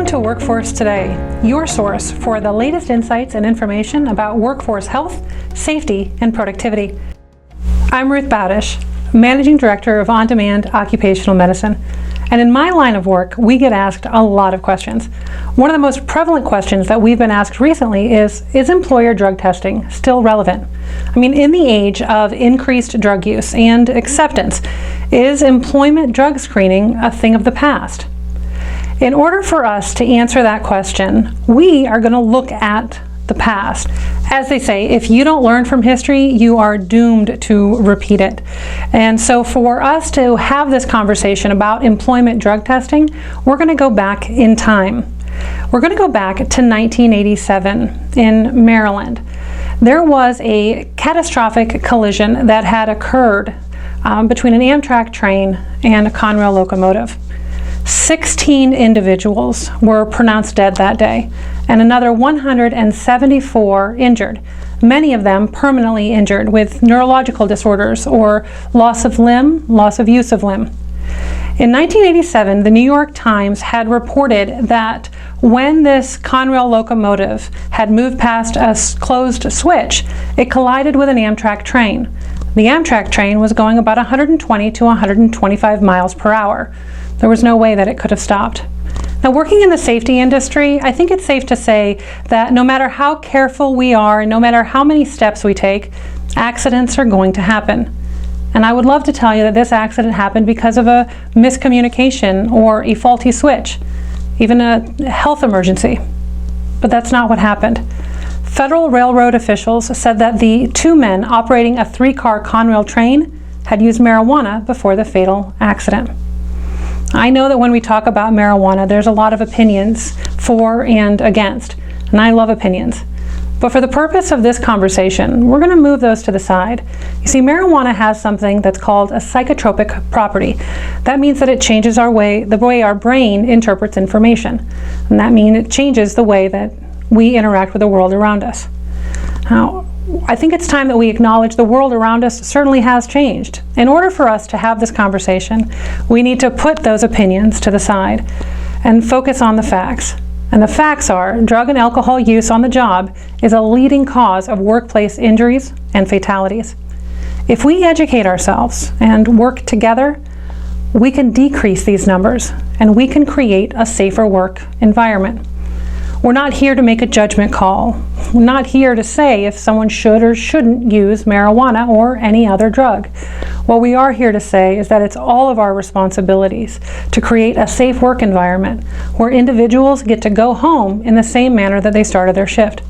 to Workforce Today, your source for the latest insights and information about workforce health, safety, and productivity. I'm Ruth Bowdish, Managing Director of On-Demand Occupational Medicine. And in my line of work, we get asked a lot of questions. One of the most prevalent questions that we've been asked recently is employer drug testing still relevant? I mean, in the age of increased drug use and acceptance, is employment drug screening a thing of the past? In order for us to answer that question, we are going to look at the past. As they say, if you don't learn from history, you are doomed to repeat it. And so for us to have this conversation about employment drug testing, we're going to go back in time. We're going to go back to 1987 in Maryland. There was a catastrophic collision that had occurred between an Amtrak train and a Conrail locomotive. 16 individuals were pronounced dead that day, and another 174 injured, many of them permanently injured with neurological disorders or loss of limb, loss of use of limb. In 1987, the New York Times had reported that when this Conrail locomotive had moved past a closed switch, it collided with an Amtrak train. The Amtrak train was going about 120 to 125 miles per hour. There was no way that it could have stopped. Now, working in the safety industry, I think it's safe to say that no matter how careful we are and no matter how many steps we take, accidents are going to happen. And I would love to tell you that this accident happened because of a miscommunication or a faulty switch, even a health emergency. But that's not what happened. Federal railroad officials said that the two men operating a 3-car Conrail train had used marijuana before the fatal accident. I know that when we talk about marijuana, there's a lot of opinions for and against, and I love opinions. But for the purpose of this conversation, we're going to move those to the side. You see, marijuana has something that's called a psychotropic property. That means that it changes the way our brain interprets information. And that means it changes the way that we interact with the world around us. Now, I think it's time that we acknowledge the world around us certainly has changed. In order for us to have this conversation, we need to put those opinions to the side and focus on the facts. And the facts are, drug and alcohol use on the job is a leading cause of workplace injuries and fatalities. If we educate ourselves and work together, we can decrease these numbers and we can create a safer work environment. We're not here to make a judgment call. We're not here to say if someone should or shouldn't use marijuana or any other drug. What we are here to say is that it's all of our responsibilities to create a safe work environment where individuals get to go home in the same manner that they started their shift.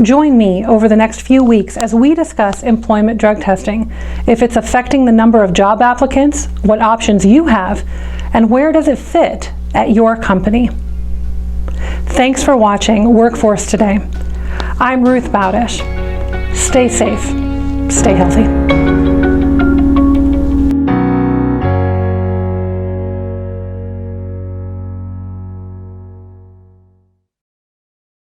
Join me over the next few weeks as we discuss employment drug testing, if it's affecting the number of job applicants, what options you have, and where does it fit at your company. Thanks for watching Workforce Today. I'm Ruth Bowdish. Stay safe, stay healthy.